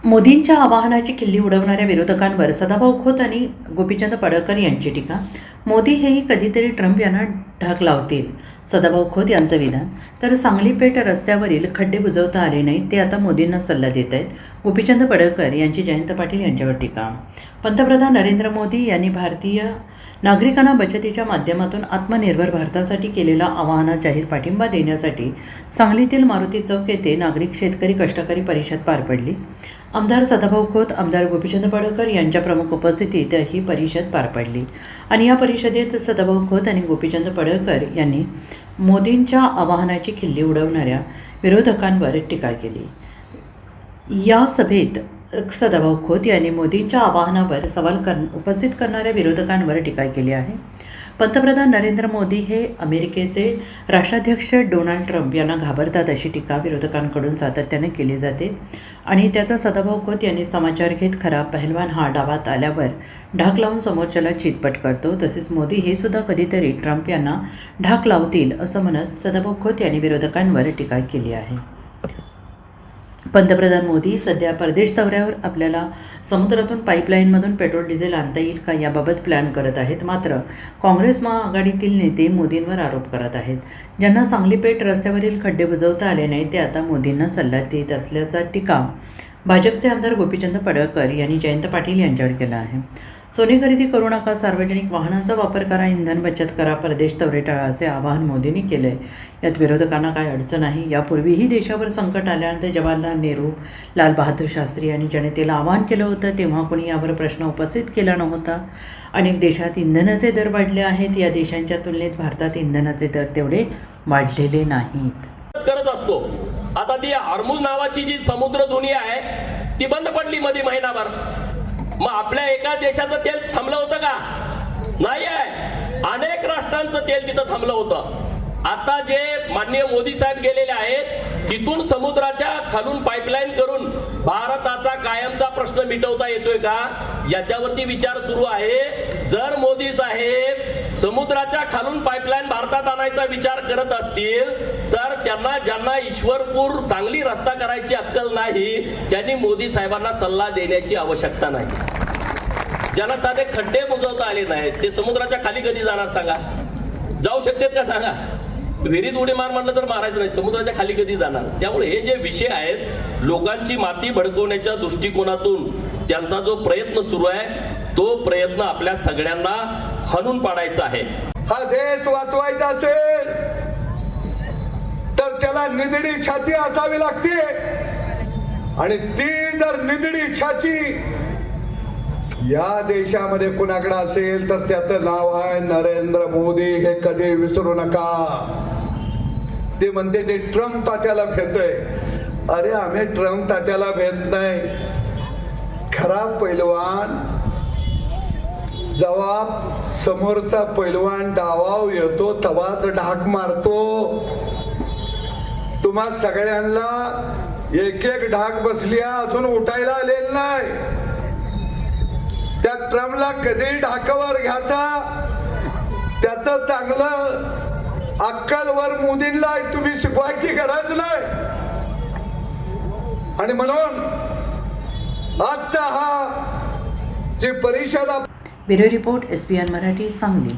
मोदींच्या आवाहनाची खिल्ली उडवणाऱ्या विरोधकांवर सदाभाऊ खोत आणि गोपीचंद पडळकर यांची टीका. मोदी हेही कधीतरी ट्रम्प यांना ढाक लावतील, सदाभाऊ खोत यांचं विधान. तर सांगली पेठ रस्त्यावरील खड्डे बुजवता आले नाहीत, ते आता मोदींना सल्ला देत आहेत, गोपीचंद पडळकर यांची जयंत पाटील यांच्यावर टीका. पंतप्रधान नरेंद्र मोदी यांनी भारतीय नागरिकांना बचतीच्या माध्यमातून आत्मनिर्भर भारतासाठी केलेला आवाहनात जाहीर पाठिंबा देण्यासाठी सांगलीतील मारुती चौक येथे नागरिक शेतकरी कष्टकरी परिषद पार पडली. आमदार सदाभाऊ खोत, आमदार गोपीचंद पडळकर यांच्या प्रमुख उपस्थितीत ही परिषद पार पडली आणि या परिषदेत सदाभाऊ खोत आणि गोपीचंद पडळकर यांनी मोदींच्या आवाहनाची खिल्ली उडवणाऱ्या विरोधकांवर टीका केली. या सभेत सदाभाऊ खोत यांनी मोदींच्या आवाहनावर उपस्थित करणाऱ्या विरोधकांवर टीका केली आहे. पंतप्रधान नरेंद्र मोदी हे अमेरिकेचे राष्ट्राध्यक्ष डोनाल्ड ट्रम्प यांना घाबरतात, अशी टीका विरोधकांकडून सातत्याने केली जाते आणि त्याचा सदाभाऊ खोत यांनी समाचार घेत खरा पहलवान हा डावात आल्यावर ढाक लावून समोरच्याला चितपट करतो, तसेच मोदी हे सुद्धा कधीतरी ट्रम्प यांना ढाक लावतील असं म्हणत सदाभाऊ खोत यांनी विरोधकांवर टीका केली आहे. पंतप्रधान मोदी सध्या परदेश दौऱ्यावर आपल्याला समुद्रातून पाईपलाईनमधून पेट्रोल डिझेल आणता येईल का याबाबत प्लॅन करत आहेत. मात्र काँग्रेस महाआघाडीतील नेते मोदींवर आरोप करत आहेत. ज्यांना सांगली पेठ रस्त्यावरील खड्डे बुजवता आले नाही ते आता मोदींना सल्ला देत असल्याचा टीका भाजपचे आमदार गोपीचंद पडळकर यांनी जयंत पाटील यांच्यावर केला आहे. सोने खरेदी करू नका, सार्वजनिक वाहनांचा वापर करा, इंधन बचत करा, परदेश दौरे टाळा असे आवाहन मोदींनी केले. यात विरोधकांना काय अडचण आहे. यापूर्वीही देशावर संकट आल्यानंतर जवाहरलाल नेहरू, लाल बहादूर शास्त्री यांनी जनतेला आवाहन केलं होतं, तेव्हा कोणी यावर प्रश्न उपस्थित केला नव्हता. अनेक देशात इंधनाचे दर वाढले आहेत. या देशांच्या तुलनेत भारतात इंधनाचे दर तेवढे वाढलेले नाहीत. करत असतो. आता ती हॉर्मुझ नावाची जी समुद्र दुनिया आहे ती बंद पडली मध्ये महिनाभर. मग आपल्या एका देशाचं तेल थांबलं होतं का? नाही आहे. अनेक राष्ट्रांचं तेल तिथं थांबलं होतं. आता जे माननीय मोदी साहेब गेलेले आहेत तिथून समुद्राच्या खालून पाईपलाईन करून भारताचा कायमचा प्रश्न मिटवता येतोय का याच्यावरती विचार सुरू आहे. जर मोदी साहेब समुद्राच्या खालून पाईपलाईन भारतात आणायचा विचार करत असतील तर ज्यांना ईश्वरपूर चांगली रस्ता करायची अक्कल नाही त्यांनी मोदी साहेबांना सल्ला देण्याची आवश्यकता नाही. ज्यांना साधे खड्डे बुजवता आले नाहीत ते समुद्राच्या खाली कधी जाणार सांगा? जाऊ शकतात का सांगा? विहिरीत उडी मार म्हणलं तर मारायचं नाही, समुद्राच्या खाली कधी जाणार? त्यामुळे हे जे विषय आहेत लोकांची माती भडकवण्याच्या दृष्टिकोनातून त्यांचा जो प्रयत्न सुरू आहे तो प्रयत्न आपल्या सगळ्यांना हाणून पाडायचा आहे. हा देश वाचवायचा असेल तर त्याला निधडी छाती असावी लागते आणि ती जर निधडी छाती या देशामध्ये कुणाकडे असेल तर त्याचं नाव आहे नरेंद्र मोदी. हे कधी विसरू नका. ते म्हणते ते ट्रम्प तात्याला भेटतोय. अरे आम्ही ट्रम्प तात्याला भेट नाही. खरा पैलवान जेव्हा समोरचा पैलवान डावाव येतो तेव्हाच ढाक मारतो. तुम्हा सगळ्यांना एक एक ढाक बसली, अजून उठायला आलेलं नाही. त्या ट्रम्पला कधी ढाकावर घ्यायचा त्याचं चांगलं अक्कलवर मोदींना तुम्ही शिकवायची गरज नाही. आणि म्हणून आजचा हा जी परिषद. Bureau report, SBN Marathi, Sangli.